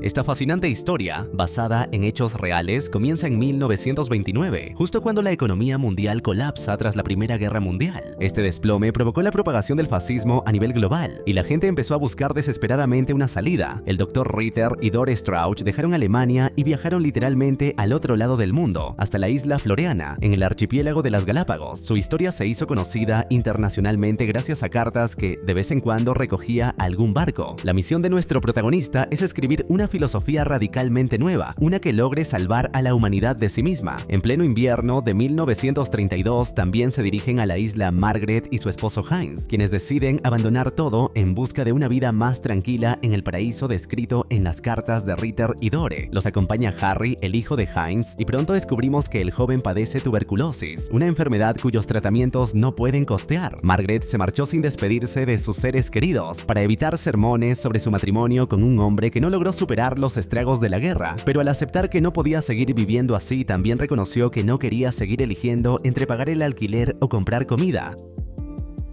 Esta fascinante historia, basada en hechos reales, comienza en 1929, justo cuando la economía mundial colapsa tras la Primera Guerra Mundial. Este desplome provocó la propagación del fascismo a nivel global, y la gente empezó a buscar desesperadamente una salida. El Dr. Ritter y Dore Strauch dejaron Alemania y viajaron literalmente al otro lado del mundo, hasta la isla Floreana, en el archipiélago de las Galápagos. Su historia se hizo conocida internacionalmente gracias a cartas que de vez en cuando recogía algún barco. La misión de nuestro protagonista es escribir una filosofía radicalmente nueva, una que logre salvar a la humanidad de sí misma. En pleno invierno de 1932 también se dirigen a la isla Margaret y su esposo Heinz, quienes deciden abandonar todo en busca de una vida más tranquila en el paraíso descrito en las cartas de Ritter y Dore. Los acompaña Harry, el hijo de Heinz, y pronto descubrimos que el joven padece tuberculosis, una enfermedad cuyos tratamientos no pueden costear. Margaret se marchó sin despedirse de sus seres queridos, para evitar sermones sobre su matrimonio con un hombre que no logró superar los estragos de la guerra, pero al aceptar que no podía seguir viviendo así, también reconoció que no quería seguir eligiendo entre pagar el alquiler o comprar comida.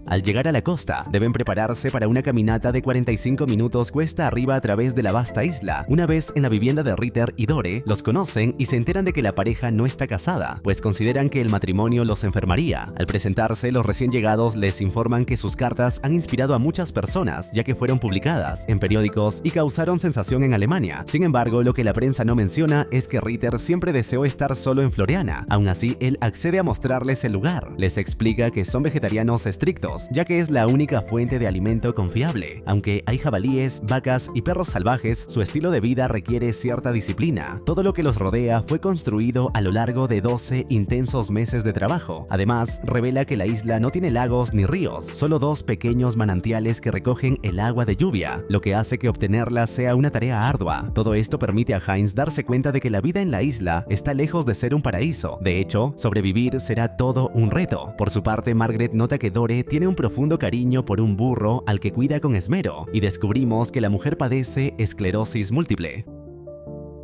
Al llegar a la costa, deben prepararse para una caminata de 45 minutos cuesta arriba a través de la vasta isla. Una vez en la vivienda de Ritter y Dore, los conocen y se enteran de que la pareja no está casada, pues consideran que el matrimonio los enfermaría. Al presentarse, los recién llegados les informan que sus cartas han inspirado a muchas personas, ya que fueron publicadas en periódicos y causaron sensación en Alemania. Sin embargo, lo que la prensa no menciona es que Ritter siempre deseó estar solo en Floreana. Aún así, él accede a mostrarles el lugar. Les explica que son vegetarianos estrictos, ya que es la única fuente de alimento confiable. Aunque hay jabalíes, vacas y perros salvajes, su estilo de vida requiere cierta disciplina. Todo lo que los rodea fue construido a lo largo de 12 intensos meses de trabajo. Además, revela que la isla no tiene lagos ni ríos, solo dos pequeños manantiales que recogen el agua de lluvia, lo que hace que obtenerla sea una tarea ardua. Todo esto permite a Heinz darse cuenta de que la vida en la isla está lejos de ser un paraíso. De hecho, sobrevivir será todo un reto. Por su parte, Margaret nota que Dore tiene un profundo cariño por un burro al que cuida con esmero, y descubrimos que la mujer padece esclerosis múltiple.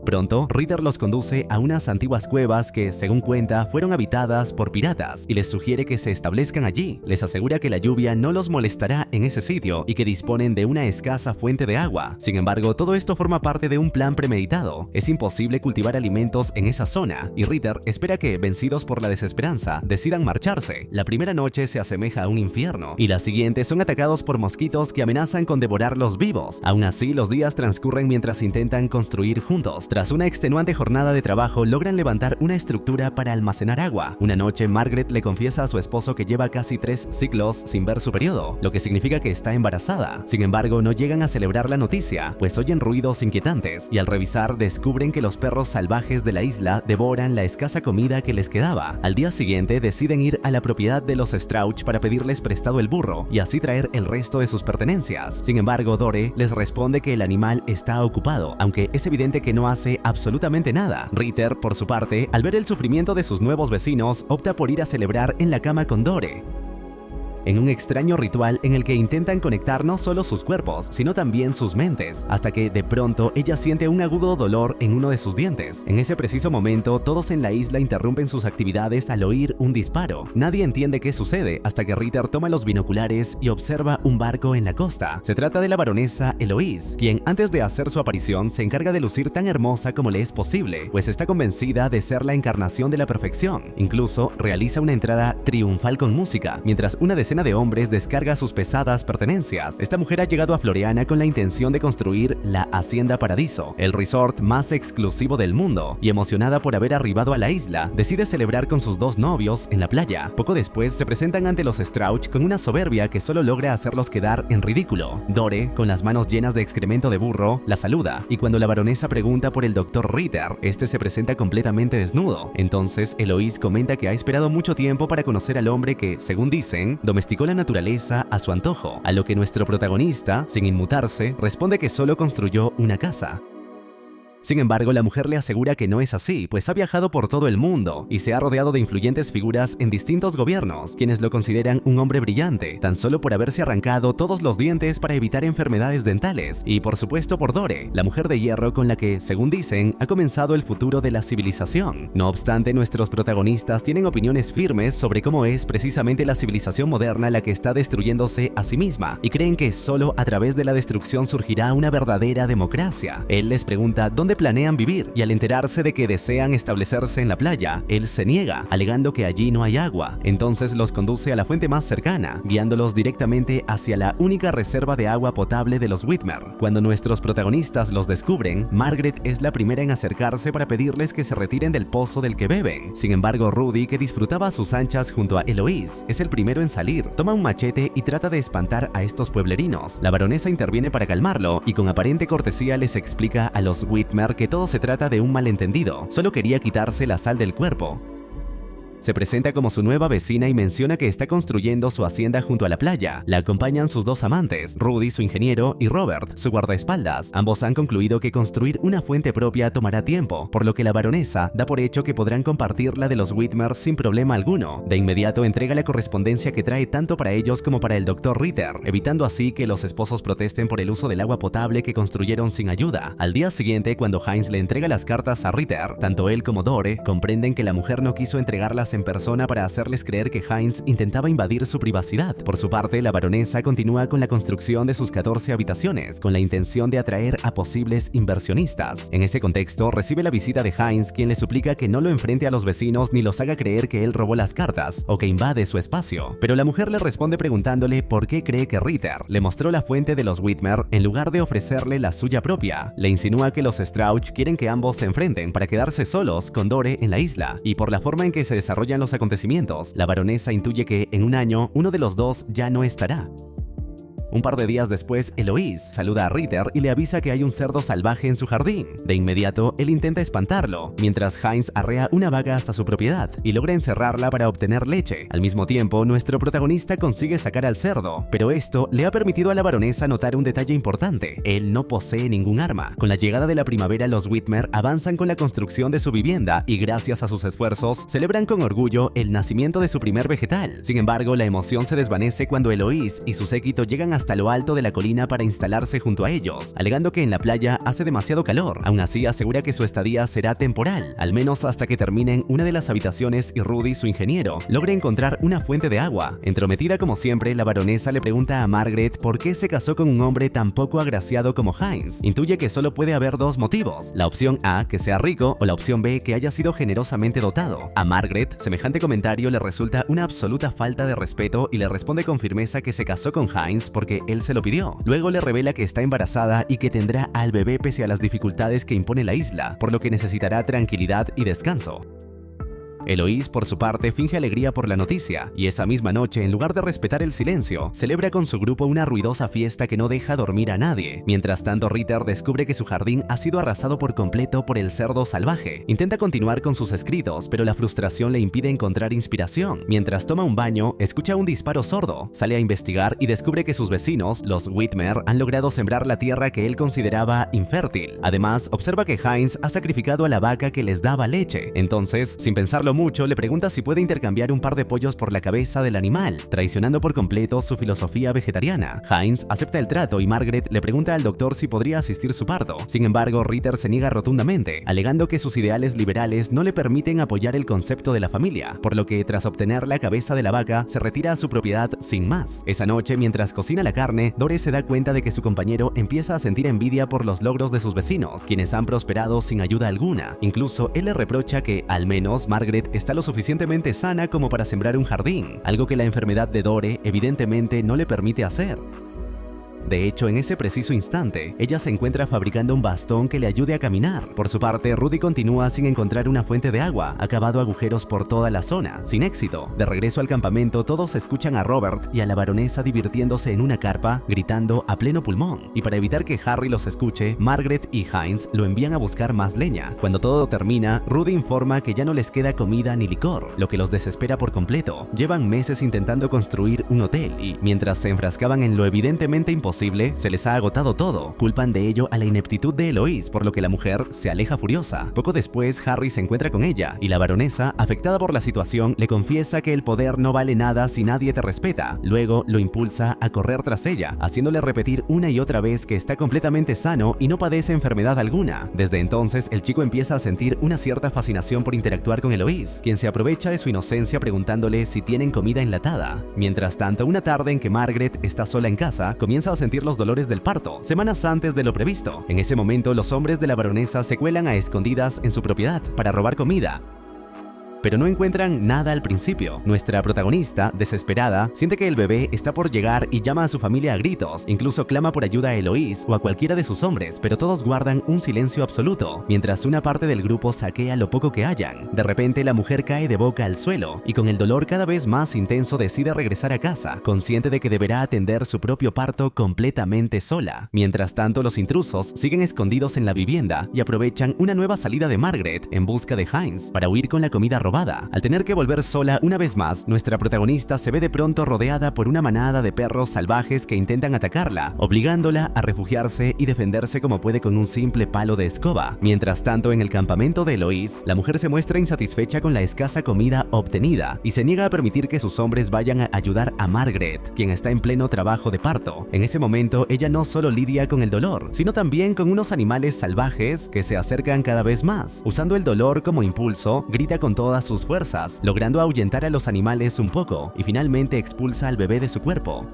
Pronto, Ritter los conduce a unas antiguas cuevas que, según cuenta, fueron habitadas por piratas y les sugiere que se establezcan allí. Les asegura que la lluvia no los molestará en ese sitio y que disponen de una escasa fuente de agua. Sin embargo, todo esto forma parte de un plan premeditado. Es imposible cultivar alimentos en esa zona y Ritter espera que, vencidos por la desesperanza, decidan marcharse. La primera noche se asemeja a un infierno y las siguientes son atacados por mosquitos que amenazan con devorarlos vivos. Aún así, los días transcurren mientras intentan construir juntos. Tras una extenuante jornada de trabajo, logran levantar una estructura para almacenar agua. Una noche, Margaret le confiesa a su esposo que lleva casi 3 siglos sin ver su periodo, lo que significa que está embarazada. Sin embargo, no llegan a celebrar la noticia, pues oyen ruidos inquietantes, y al revisar descubren que los perros salvajes de la isla devoran la escasa comida que les quedaba. Al día siguiente, deciden ir a la propiedad de los Strauch para pedirles prestado el burro, y así traer el resto de sus pertenencias. Sin embargo, Dore les responde que el animal está ocupado, aunque es evidente que no hace absolutamente nada. Ritter, por su parte, al ver el sufrimiento de sus nuevos vecinos, opta por ir a celebrar en la cama con Dore, en un extraño ritual en el que intentan conectar no solo sus cuerpos, sino también sus mentes, hasta que de pronto ella siente un agudo dolor en uno de sus dientes. En ese preciso momento, todos en la isla interrumpen sus actividades al oír un disparo. Nadie entiende qué sucede hasta que Ritter toma los binoculares y observa un barco en la costa. Se trata de la baronesa Eloise, quien antes de hacer su aparición se encarga de lucir tan hermosa como le es posible, pues está convencida de ser la encarnación de la perfección. Incluso realiza una entrada triunfal con música, mientras una decena de hombres descarga sus pesadas pertenencias. Esta mujer ha llegado a Floreana con la intención de construir la Hacienda Paradiso, el resort más exclusivo del mundo, y emocionada por haber arribado a la isla, decide celebrar con sus dos novios en la playa. Poco después se presentan ante los Strauch con una soberbia que solo logra hacerlos quedar en ridículo. Dore, con las manos llenas de excremento de burro, la saluda, y cuando la baronesa pregunta por el Dr. Ritter, este se presenta completamente desnudo. Entonces, Eloise comenta que ha esperado mucho tiempo para conocer al hombre que, según dicen, domesticó la naturaleza a su antojo, a lo que nuestro protagonista, sin inmutarse, responde que solo construyó una casa. Sin embargo, la mujer le asegura que no es así, pues ha viajado por todo el mundo y se ha rodeado de influyentes figuras en distintos gobiernos, quienes lo consideran un hombre brillante, tan solo por haberse arrancado todos los dientes para evitar enfermedades dentales, y por supuesto por Dore, la mujer de hierro con la que, según dicen, ha comenzado el futuro de la civilización. No obstante, nuestros protagonistas tienen opiniones firmes sobre cómo es precisamente la civilización moderna la que está destruyéndose a sí misma, y creen que solo a través de la destrucción surgirá una verdadera democracia. Él les pregunta dónde planean vivir, y al enterarse de que desean establecerse en la playa, él se niega, alegando que allí no hay agua. Entonces los conduce a la fuente más cercana, guiándolos directamente hacia la única reserva de agua potable de los Whitmer. Cuando nuestros protagonistas los descubren, Margaret es la primera en acercarse para pedirles que se retiren del pozo del que beben. Sin embargo, Rudy, que disfrutaba a sus anchas junto a Eloise, es el primero en salir, toma un machete y trata de espantar a estos pueblerinos. La baronesa interviene para calmarlo y con aparente cortesía les explica a los Whitmer que todo se trata de un malentendido, solo quería quitarse la sal del cuerpo. Se presenta como su nueva vecina y menciona que está construyendo su hacienda junto a la playa. La acompañan sus dos amantes, Rudy, su ingeniero, y Robert, su guardaespaldas. Ambos han concluido que construir una fuente propia tomará tiempo, por lo que la baronesa da por hecho que podrán compartir la de los Whitmer sin problema alguno. De inmediato entrega la correspondencia que trae tanto para ellos como para el Dr. Ritter, evitando así que los esposos protesten por el uso del agua potable que construyeron sin ayuda. Al día siguiente, cuando Heinz le entrega las cartas a Ritter, tanto él como Dore comprenden que la mujer no quiso entregarlas en persona para hacerles creer que Heinz intentaba invadir su privacidad. Por su parte, la baronesa continúa con la construcción de sus 14 habitaciones, con la intención de atraer a posibles inversionistas. En ese contexto, recibe la visita de Heinz, quien le suplica que no lo enfrente a los vecinos ni los haga creer que él robó las cartas o que invade su espacio. Pero la mujer le responde preguntándole por qué cree que Ritter le mostró la fuente de los Whitmer en lugar de ofrecerle la suya propia. Le insinúa que los Strauch quieren que ambos se enfrenten para quedarse solos con Dore en la isla, y por la forma en que se desarrollan los acontecimientos, la baronesa intuye que en un año uno de los dos ya no estará. Un par de días después, Eloise saluda a Ritter y le avisa que hay un cerdo salvaje en su jardín. De inmediato, él intenta espantarlo, mientras Heinz arrea una vaca hasta su propiedad y logra encerrarla para obtener leche. Al mismo tiempo, nuestro protagonista consigue sacar al cerdo, pero esto le ha permitido a la baronesa notar un detalle importante: él no posee ningún arma. Con la llegada de la primavera, los Whitmer avanzan con la construcción de su vivienda y gracias a sus esfuerzos, celebran con orgullo el nacimiento de su primer vegetal. Sin embargo, la emoción se desvanece cuando Eloise y su séquito llegan hasta lo alto de la colina para instalarse junto a ellos, alegando que en la playa hace demasiado calor. Aún así, asegura que su estadía será temporal, al menos hasta que terminen una de las habitaciones y Rudy, su ingeniero, logre encontrar una fuente de agua. Entrometida como siempre, la baronesa le pregunta a Margaret por qué se casó con un hombre tan poco agraciado como Heinz. Intuye que solo puede haber dos motivos: la opción A, que sea rico, o la opción B, que haya sido generosamente dotado. A Margaret, semejante comentario le resulta una absoluta falta de respeto y le responde con firmeza que se casó con Heinz porque él se lo pidió. Luego le revela que está embarazada y que tendrá al bebé pese a las dificultades que impone la isla, por lo que necesitará tranquilidad y descanso. Eloise, por su parte, finge alegría por la noticia, y esa misma noche, en lugar de respetar el silencio, celebra con su grupo una ruidosa fiesta que no deja dormir a nadie. Mientras tanto, Ritter descubre que su jardín ha sido arrasado por completo por el cerdo salvaje. Intenta continuar con sus escritos, pero la frustración le impide encontrar inspiración. Mientras toma un baño, escucha un disparo sordo, sale a investigar y descubre que sus vecinos, los Whitmer, han logrado sembrar la tierra que él consideraba infértil. Además, observa que Heinz ha sacrificado a la vaca que les daba leche. Entonces, sin pensarlo mucho, le pregunta si puede intercambiar un par de pollos por la cabeza del animal, traicionando por completo su filosofía vegetariana. Heinz acepta el trato y Margaret le pregunta al doctor si podría asistir su parto. Sin embargo, Ritter se niega rotundamente, alegando que sus ideales liberales no le permiten apoyar el concepto de la familia, por lo que tras obtener la cabeza de la vaca, se retira a su propiedad sin más. Esa noche, mientras cocina la carne, Dore se da cuenta de que su compañero empieza a sentir envidia por los logros de sus vecinos, quienes han prosperado sin ayuda alguna. Incluso él le reprocha que, al menos, Margaret está lo suficientemente sana como para sembrar un jardín, algo que la enfermedad de Dore evidentemente no le permite hacer. De hecho, en ese preciso instante, ella se encuentra fabricando un bastón que le ayude a caminar. Por su parte, Rudy continúa sin encontrar una fuente de agua, ha cavado agujeros por toda la zona, sin éxito. De regreso al campamento, todos escuchan a Robert y a la baronesa divirtiéndose en una carpa, gritando a pleno pulmón. Y para evitar que Harry los escuche, Margaret y Heinz lo envían a buscar más leña. Cuando todo termina, Rudy informa que ya no les queda comida ni licor, lo que los desespera por completo. Llevan meses intentando construir un hotel y, mientras se enfrascaban en lo evidentemente imposible, imposible, se les ha agotado todo. Culpan de ello a la ineptitud de Eloise, por lo que la mujer se aleja furiosa. Poco después, Harry se encuentra con ella y la baronesa, afectada por la situación, le confiesa que el poder no vale nada si nadie te respeta. Luego lo impulsa a correr tras ella, haciéndole repetir una y otra vez que está completamente sano y no padece enfermedad alguna. Desde entonces, el chico empieza a sentir una cierta fascinación por interactuar con Eloise, quien se aprovecha de su inocencia preguntándole si tienen comida enlatada. Mientras tanto, una tarde en que Margaret está sola en casa, comienza a sentir los dolores del parto, semanas antes de lo previsto. En ese momento, los hombres de la baronesa se cuelan a escondidas en su propiedad para robar comida, pero no encuentran nada al principio. Nuestra protagonista, desesperada, siente que el bebé está por llegar y llama a su familia a gritos. Incluso clama por ayuda a Eloise o a cualquiera de sus hombres, pero todos guardan un silencio absoluto, mientras una parte del grupo saquea lo poco que hayan. De repente, la mujer cae de boca al suelo y con el dolor cada vez más intenso decide regresar a casa, consciente de que deberá atender su propio parto completamente sola. Mientras tanto, los intrusos siguen escondidos en la vivienda y aprovechan una nueva salida de Margaret en busca de Hines para huir con la comida robada. Al tener que volver sola una vez más, nuestra protagonista se ve de pronto rodeada por una manada de perros salvajes que intentan atacarla, obligándola a refugiarse y defenderse como puede con un simple palo de escoba. Mientras tanto, en el campamento de Eloise, la mujer se muestra insatisfecha con la escasa comida obtenida y se niega a permitir que sus hombres vayan a ayudar a Margaret, quien está en pleno trabajo de parto. En ese momento, ella no solo lidia con el dolor, sino también con unos animales salvajes que se acercan cada vez más. Usando el dolor como impulso, grita con todas sus fuerzas, logrando ahuyentar a los animales un poco y finalmente expulsa al bebé de su cuerpo.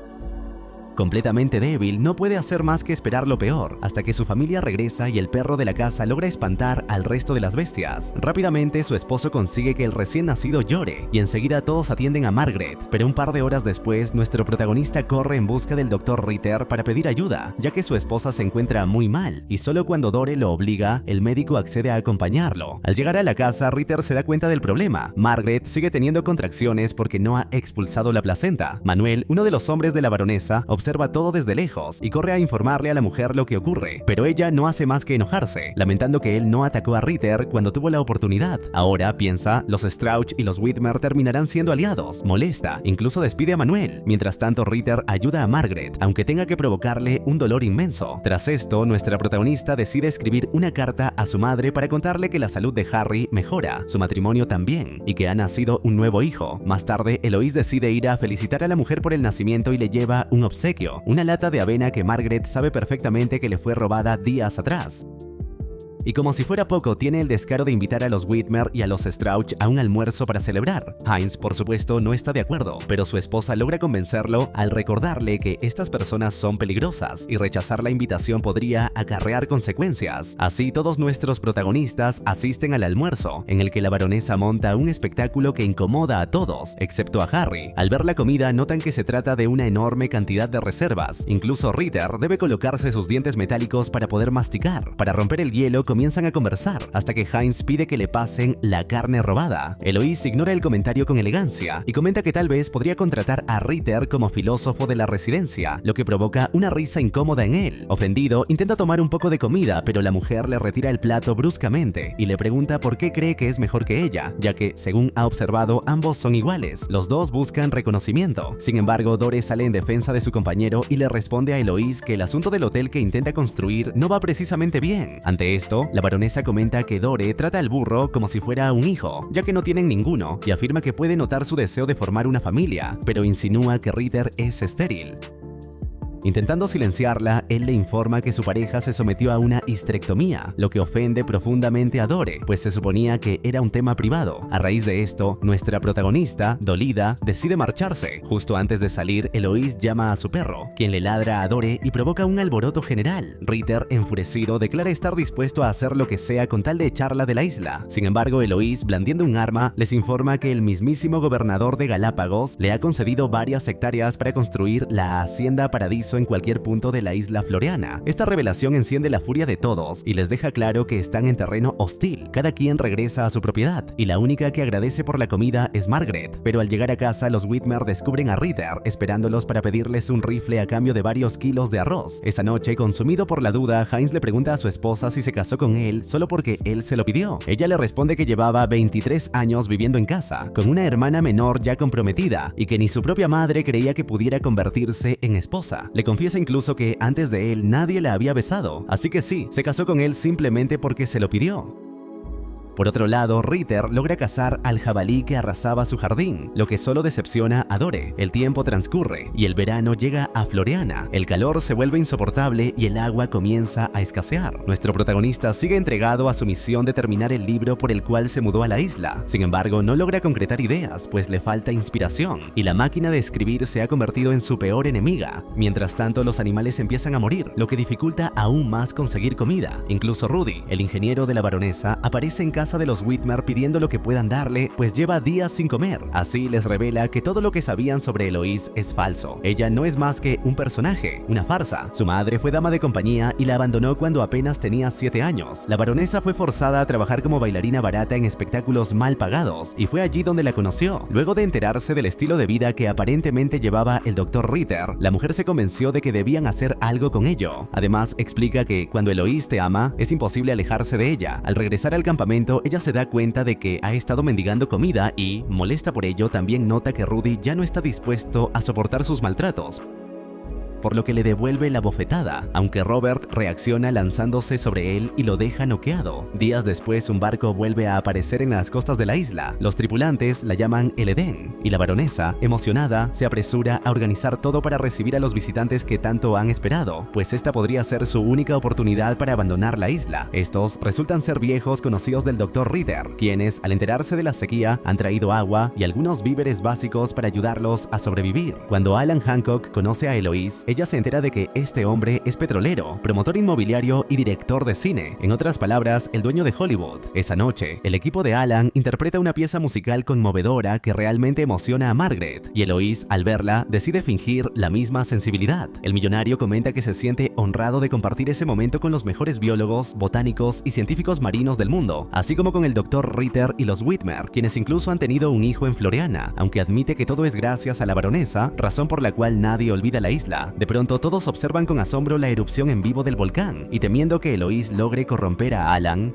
Completamente débil, no puede hacer más que esperar lo peor, hasta que su familia regresa y el perro de la casa logra espantar al resto de las bestias. Rápidamente, su esposo consigue que el recién nacido llore, y enseguida todos atienden a Margaret, pero un par de horas después, nuestro protagonista corre en busca del Dr. Ritter para pedir ayuda, ya que su esposa se encuentra muy mal, y solo cuando Dore lo obliga, el médico accede a acompañarlo. Al llegar a la casa, Ritter se da cuenta del problema. Margaret sigue teniendo contracciones porque no ha expulsado la placenta. Manuel, uno de los hombres de la baronesa, observa todo desde lejos y corre a informarle a la mujer lo que ocurre, pero ella no hace más que enojarse, lamentando que él no atacó a Ritter cuando tuvo la oportunidad. Ahora, piensa, los Strauch y los Whitmer terminarán siendo aliados. Molesta, incluso despide a Manuel. Mientras tanto, Ritter ayuda a Margaret, aunque tenga que provocarle un dolor inmenso. Tras esto, nuestra protagonista decide escribir una carta a su madre para contarle que la salud de Harry mejora, su matrimonio también, y que ha nacido un nuevo hijo. Más tarde, Eloise decide ir a felicitar a la mujer por el nacimiento y le lleva un obsequio, una lata de avena que Margaret sabe perfectamente que le fue robada días atrás. Y como si fuera poco, tiene el descaro de invitar a los Whitmer y a los Strauch a un almuerzo para celebrar. Hines, por supuesto, no está de acuerdo, pero su esposa logra convencerlo al recordarle que estas personas son peligrosas y rechazar la invitación podría acarrear consecuencias. Así, todos nuestros protagonistas asisten al almuerzo, en el que la baronesa monta un espectáculo que incomoda a todos, excepto a Harry. Al ver la comida, notan que se trata de una enorme cantidad de reservas. Incluso Ritter debe colocarse sus dientes metálicos para poder masticar. Para romper el hielo, comienzan a conversar, hasta que Hines pide que le pasen la carne robada. Eloise ignora el comentario con elegancia y comenta que tal vez podría contratar a Ritter como filósofo de la residencia, lo que provoca una risa incómoda en él. Ofendido, intenta tomar un poco de comida, pero la mujer le retira el plato bruscamente y le pregunta por qué cree que es mejor que ella, ya que, según ha observado, ambos son iguales. Los dos buscan reconocimiento. Sin embargo, Dore sale en defensa de su compañero y le responde a Eloise que el asunto del hotel que intenta construir no va precisamente bien. Ante esto, la baronesa comenta que Dore trata al burro como si fuera un hijo, ya que no tienen ninguno, y afirma que puede notar su deseo de formar una familia, pero insinúa que Ritter es estéril. Intentando silenciarla, él le informa que su pareja se sometió a una histerectomía, lo que ofende profundamente a Dore, pues se suponía que era un tema privado. A raíz de esto, nuestra protagonista, dolida, decide marcharse. Justo antes de salir, Eloise llama a su perro, quien le ladra a Dore y provoca un alboroto general. Ritter, enfurecido, declara estar dispuesto a hacer lo que sea con tal de echarla de la isla. Sin embargo, Eloise, blandiendo un arma, les informa que el mismísimo gobernador de Galápagos le ha concedido varias hectáreas para construir la Hacienda Paradiso en cualquier punto de la isla floreana. Esta revelación enciende la furia de todos y les deja claro que están en terreno hostil. Cada quien regresa a su propiedad y la única que agradece por la comida es Margaret. Pero al llegar a casa, los Whitmer descubren a Ritter esperándolos para pedirles un rifle a cambio de varios kilos de arroz. Esa noche, consumido por la duda, Hines le pregunta a su esposa si se casó con él solo porque él se lo pidió. Ella le responde que llevaba 23 años viviendo en casa, con una hermana menor ya comprometida y que ni su propia madre creía que pudiera convertirse en esposa. Le confiesa incluso que antes de él nadie la había besado, así que sí, se casó con él simplemente porque se lo pidió. Por otro lado, Ritter logra cazar al jabalí que arrasaba su jardín, lo que solo decepciona a Dore. El tiempo transcurre y el verano llega a Floreana. El calor se vuelve insoportable y el agua comienza a escasear. Nuestro protagonista sigue entregado a su misión de terminar el libro por el cual se mudó a la isla. Sin embargo, no logra concretar ideas, pues le falta inspiración, y la máquina de escribir se ha convertido en su peor enemiga. Mientras tanto, los animales empiezan a morir, lo que dificulta aún más conseguir comida. Incluso Rudy, el ingeniero de la baronesa, aparece en casa de los Whitmer pidiendo lo que puedan darle, pues lleva días sin comer. Así les revela que todo lo que sabían sobre Eloise es falso. Ella no es más que un personaje, una farsa. Su madre fue dama de compañía y la abandonó cuando apenas tenía 7 años. La baronesa fue forzada a trabajar como bailarina barata en espectáculos mal pagados y fue allí donde la conoció. Luego de enterarse del estilo de vida que aparentemente llevaba el Dr. Ritter, la mujer se convenció de que debían hacer algo con ello. Además, explica que cuando Eloise te ama, es imposible alejarse de ella. Al regresar al campamento, ella se da cuenta de que ha estado mendigando comida y, molesta por ello, también nota que Rudy ya no está dispuesto a soportar sus maltratos, por lo que le devuelve la bofetada, aunque Robert reacciona lanzándose sobre él y lo deja noqueado. Días después, un barco vuelve a aparecer en las costas de la isla. Los tripulantes la llaman el Edén, y la baronesa, emocionada, se apresura a organizar todo para recibir a los visitantes que tanto han esperado, pues esta podría ser su única oportunidad para abandonar la isla. Estos resultan ser viejos conocidos del Dr. Ritter, quienes, al enterarse de la sequía, han traído agua y algunos víveres básicos para ayudarlos a sobrevivir. Cuando Alan Hancock conoce a Eloise, ella se entera de que este hombre es petrolero, promotor inmobiliario y director de cine. En otras palabras, el dueño de Hollywood. Esa noche, el equipo de Alan interpreta una pieza musical conmovedora que realmente emociona a Margaret, y Eloise, al verla, decide fingir la misma sensibilidad. El millonario comenta que se siente honrado de compartir ese momento con los mejores biólogos, botánicos y científicos marinos del mundo, así como con el Dr. Ritter y los Whitmer, quienes incluso han tenido un hijo en Floreana, aunque admite que todo es gracias a la baronesa, razón por la cual nadie olvida la isla. De pronto todos observan con asombro la erupción en vivo del volcán, y temiendo que Eloise logre corromper a Alan,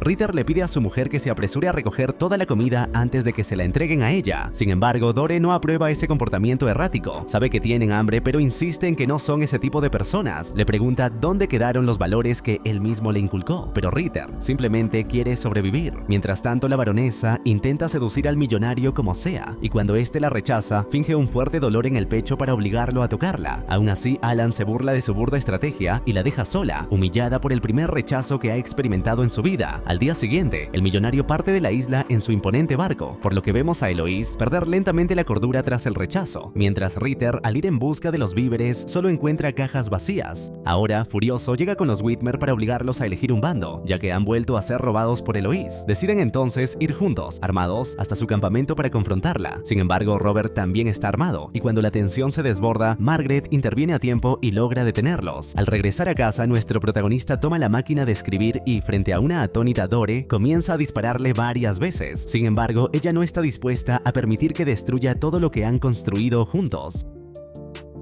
Ritter le pide a su mujer que se apresure a recoger toda la comida antes de que se la entreguen a ella. Sin embargo, Dore no aprueba ese comportamiento errático. Sabe que tienen hambre, pero insiste en que no son ese tipo de personas. Le pregunta dónde quedaron los valores que él mismo le inculcó, pero Ritter simplemente quiere sobrevivir. Mientras tanto, la baronesa intenta seducir al millonario como sea, y cuando éste la rechaza, finge un fuerte dolor en el pecho para obligarlo a tocarla. Aún así, Alan se burla de su burda estrategia y la deja sola, humillada por el primer rechazo que ha experimentado en su vida. Al día siguiente, el millonario parte de la isla en su imponente barco, por lo que vemos a Eloise perder lentamente la cordura tras el rechazo, mientras Ritter, al ir en busca de los víveres, solo encuentra cajas vacías. Ahora, furioso, llega con los Whitmer para obligarlos a elegir un bando, ya que han vuelto a ser robados por Eloise. Deciden entonces ir juntos, armados, hasta su campamento para confrontarla. Sin embargo, Robert también está armado, y cuando la tensión se desborda, Margaret interviene a tiempo y logra detenerlos. Al regresar a casa, nuestro protagonista toma la máquina de escribir y, frente a una atónita Dore, comienza a dispararle varias veces. Sin embargo, ella no está dispuesta a permitir que destruya todo lo que han construido juntos.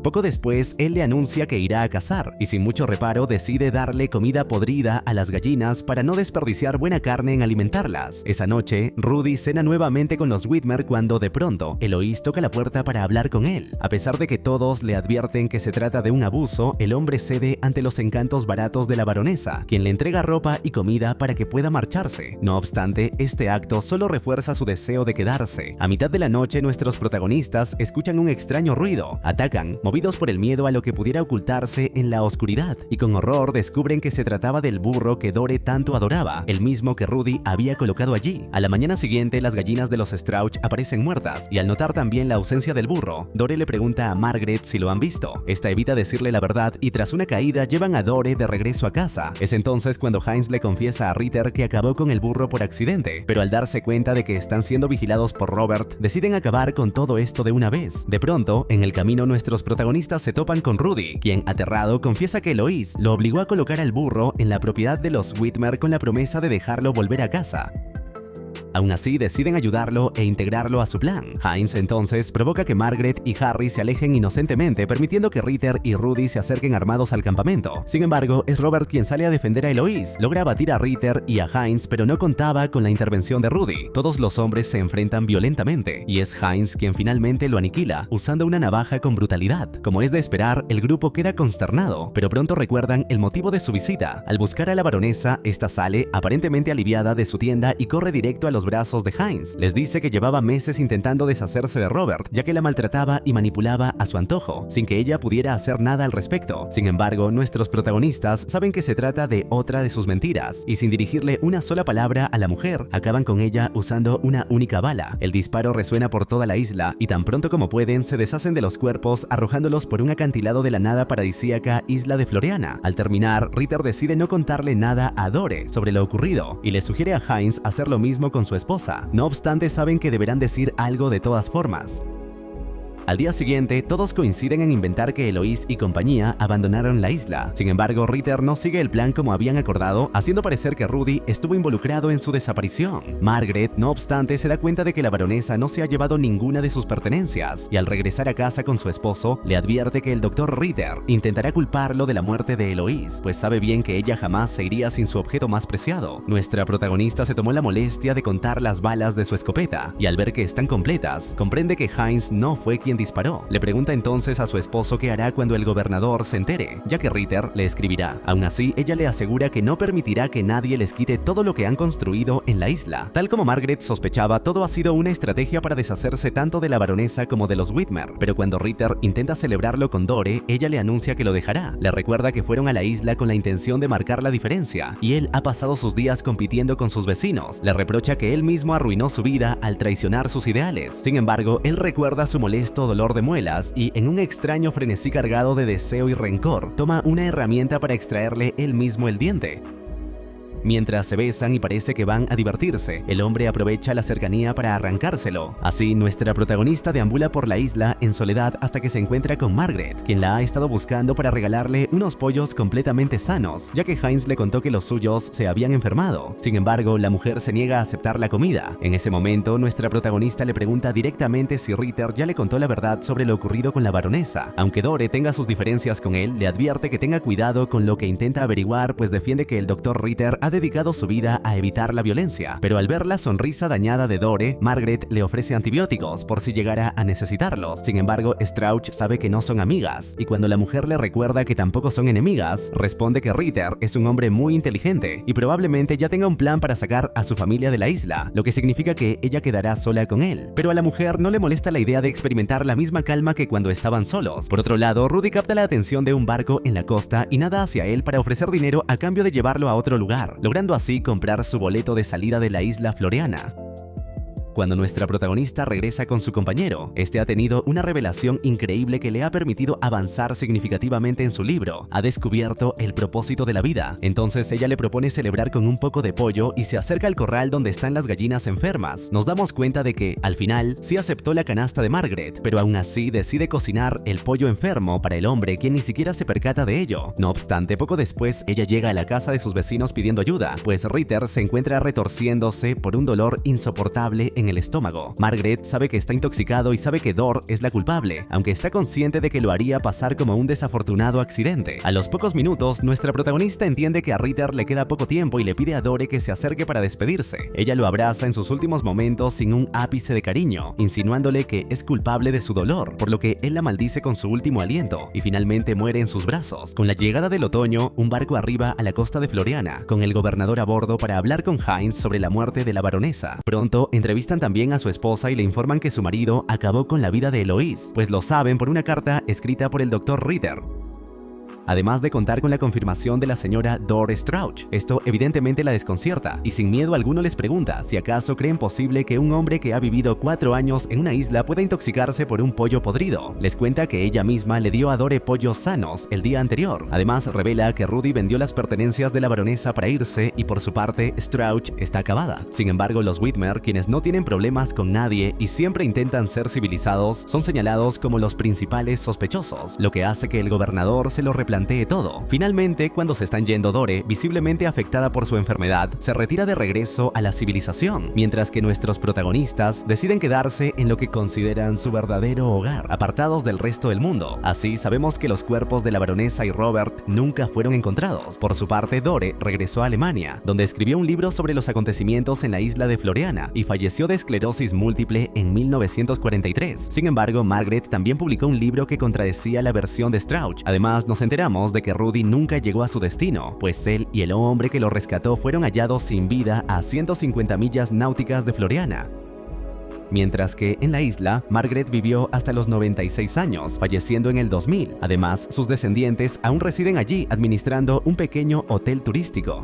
Poco después, él le anuncia que irá a cazar, y sin mucho reparo decide darle comida podrida a las gallinas para no desperdiciar buena carne en alimentarlas. Esa noche, Rudy cena nuevamente con los Whitmer cuando de pronto, Eloise toca la puerta para hablar con él. A pesar de que todos le advierten que se trata de un abuso, el hombre cede ante los encantos baratos de la baronesa, quien le entrega ropa y comida para que pueda marcharse. No obstante, este acto solo refuerza su deseo de quedarse. A mitad de la noche, nuestros protagonistas escuchan un extraño ruido, atacan, movidos por el miedo a lo que pudiera ocultarse en la oscuridad, y con horror descubren que se trataba del burro que Dore tanto adoraba, el mismo que Rudy había colocado allí. A la mañana siguiente, las gallinas de los Strauch aparecen muertas, y al notar también la ausencia del burro, Dore le pregunta a Margaret si lo han visto. Esta evita decirle la verdad y tras una caída llevan a Dore de regreso a casa. Es entonces cuando Heinz le confiesa a Ritter que acabó con el burro por accidente, pero al darse cuenta de que están siendo vigilados por Robert, deciden acabar con todo esto de una vez. De pronto, en el camino nuestros protagonistas se topan con Rudy, quien, aterrado, confiesa que Eloise lo obligó a colocar al burro en la propiedad de los Whitmer con la promesa de dejarlo volver a casa. Aún así, deciden ayudarlo e integrarlo a su plan. Hines entonces provoca que Margaret y Harry se alejen inocentemente, permitiendo que Ritter y Rudy se acerquen armados al campamento. Sin embargo, es Robert quien sale a defender a Eloise. Logra abatir a Ritter y a Hines, pero no contaba con la intervención de Rudy. Todos los hombres se enfrentan violentamente, y es Hines quien finalmente lo aniquila, usando una navaja con brutalidad. Como es de esperar, el grupo queda consternado, pero pronto recuerdan el motivo de su visita. Al buscar a la baronesa, esta sale, aparentemente aliviada, de su tienda y corre directo a los brazos de Hines. Les dice que llevaba meses intentando deshacerse de Robert, ya que la maltrataba y manipulaba a su antojo, sin que ella pudiera hacer nada al respecto. Sin embargo, nuestros protagonistas saben que se trata de otra de sus mentiras, y sin dirigirle una sola palabra a la mujer, acaban con ella usando una única bala. El disparo resuena por toda la isla, y tan pronto como pueden, se deshacen de los cuerpos, arrojándolos por un acantilado de la nada paradisíaca isla de Floriana. Al terminar, Ritter decide no contarle nada a Dore sobre lo ocurrido, y le sugiere a Hines hacer lo mismo con su esposa. No obstante, saben que deberán decir algo de todas formas. Al día siguiente, todos coinciden en inventar que Eloise y compañía abandonaron la isla. Sin embargo, Ritter no sigue el plan como habían acordado, haciendo parecer que Rudy estuvo involucrado en su desaparición. Margaret, no obstante, se da cuenta de que la baronesa no se ha llevado ninguna de sus pertenencias, y al regresar a casa con su esposo, le advierte que el Dr. Ritter intentará culparlo de la muerte de Eloise, pues sabe bien que ella jamás se iría sin su objeto más preciado. Nuestra protagonista se tomó la molestia de contar las balas de su escopeta, y al ver que están completas, comprende que Hines no fue quien disparó. Le pregunta entonces a su esposo qué hará cuando el gobernador se entere, ya que Ritter le escribirá. Aún así, ella le asegura que no permitirá que nadie les quite todo lo que han construido en la isla. Tal como Margaret sospechaba, todo ha sido una estrategia para deshacerse tanto de la baronesa como de los Whitmer, pero cuando Ritter intenta celebrarlo con Dore, ella le anuncia que lo dejará. Le recuerda que fueron a la isla con la intención de marcar la diferencia, y él ha pasado sus días compitiendo con sus vecinos. Le reprocha que él mismo arruinó su vida al traicionar sus ideales. Sin embargo, él recuerda su molesto dolor de muelas y, en un extraño frenesí cargado de deseo y rencor, toma una herramienta para extraerle él mismo el diente. Mientras se besan y parece que van a divertirse, el hombre aprovecha la cercanía para arrancárselo. Así, nuestra protagonista deambula por la isla en soledad hasta que se encuentra con Margaret, quien la ha estado buscando para regalarle unos pollos completamente sanos, ya que Hines le contó que los suyos se habían enfermado. Sin embargo, la mujer se niega a aceptar la comida. En ese momento, nuestra protagonista le pregunta directamente si Ritter ya le contó la verdad sobre lo ocurrido con la baronesa. Aunque Dore tenga sus diferencias con él, le advierte que tenga cuidado con lo que intenta averiguar, pues defiende que el Dr. Ritter ha dedicado su vida a evitar la violencia, pero al ver la sonrisa dañada de Dore, Margaret le ofrece antibióticos por si llegara a necesitarlos. Sin embargo, Strauch sabe que no son amigas, y cuando la mujer le recuerda que tampoco son enemigas, responde que Ritter es un hombre muy inteligente y probablemente ya tenga un plan para sacar a su familia de la isla, lo que significa que ella quedará sola con él. Pero a la mujer no le molesta la idea de experimentar la misma calma que cuando estaban solos. Por otro lado, Rudy capta la atención de un barco en la costa y nada hacia él para ofrecer dinero a cambio de llevarlo a otro lugar, logrando así comprar su boleto de salida de la isla Floriana. Cuando nuestra protagonista regresa con su compañero, este ha tenido una revelación increíble que le ha permitido avanzar significativamente en su libro. Ha descubierto el propósito de la vida. Entonces ella le propone celebrar con un poco de pollo y se acerca al corral donde están las gallinas enfermas. Nos damos cuenta de que, al final, sí aceptó la canasta de Margaret, pero aún así decide cocinar el pollo enfermo para el hombre, quien ni siquiera se percata de ello. No obstante, poco después, ella llega a la casa de sus vecinos pidiendo ayuda, pues Ritter se encuentra retorciéndose por un dolor insoportable en el estómago. Margaret sabe que está intoxicado y sabe que Dor es la culpable, aunque está consciente de que lo haría pasar como un desafortunado accidente. A los pocos minutos, nuestra protagonista entiende que a Ritter le queda poco tiempo y le pide a Dore que se acerque para despedirse. Ella lo abraza en sus últimos momentos sin un ápice de cariño, insinuándole que es culpable de su dolor, por lo que él la maldice con su último aliento y finalmente muere en sus brazos. Con la llegada del otoño, un barco arriba a la costa de Floriana, con el gobernador a bordo para hablar con Hines sobre la muerte de la baronesa. Pronto entrevistan también a su esposa y le informan que su marido acabó con la vida de Eloise, pues lo saben por una carta escrita por el Dr. Ritter. Además de contar con la confirmación de la señora Dore Strauch. Esto evidentemente la desconcierta y sin miedo alguno les pregunta si acaso creen posible que un hombre que ha vivido 4 años en una isla pueda intoxicarse por un pollo podrido. Les cuenta que ella misma le dio a Dore pollos sanos el día anterior. Además revela que Rudy vendió las pertenencias de la baronesa para irse y por su parte Strauch está acabada. Sin embargo, los Whitmer, quienes no tienen problemas con nadie y siempre intentan ser civilizados, son señalados como los principales sospechosos, lo que hace que el gobernador se lo replique replantee todo. Finalmente, cuando se están yendo, Dore, visiblemente afectada por su enfermedad, se retira de regreso a la civilización, mientras que nuestros protagonistas deciden quedarse en lo que consideran su verdadero hogar, apartados del resto del mundo. Así sabemos que los cuerpos de la baronesa y Robert nunca fueron encontrados. Por su parte, Dore regresó a Alemania, donde escribió un libro sobre los acontecimientos en la isla de Floriana y falleció de esclerosis múltiple en 1943. Sin embargo, Margaret también publicó un libro que contradecía la versión de Strauch. Además, nos enteramos de que Rudy nunca llegó a su destino, pues él y el hombre que lo rescató fueron hallados sin vida a 150 millas náuticas de Floriana. Mientras que en la isla, Margaret vivió hasta los 96 años, falleciendo en el 2000. Además, sus descendientes aún residen allí administrando un pequeño hotel turístico.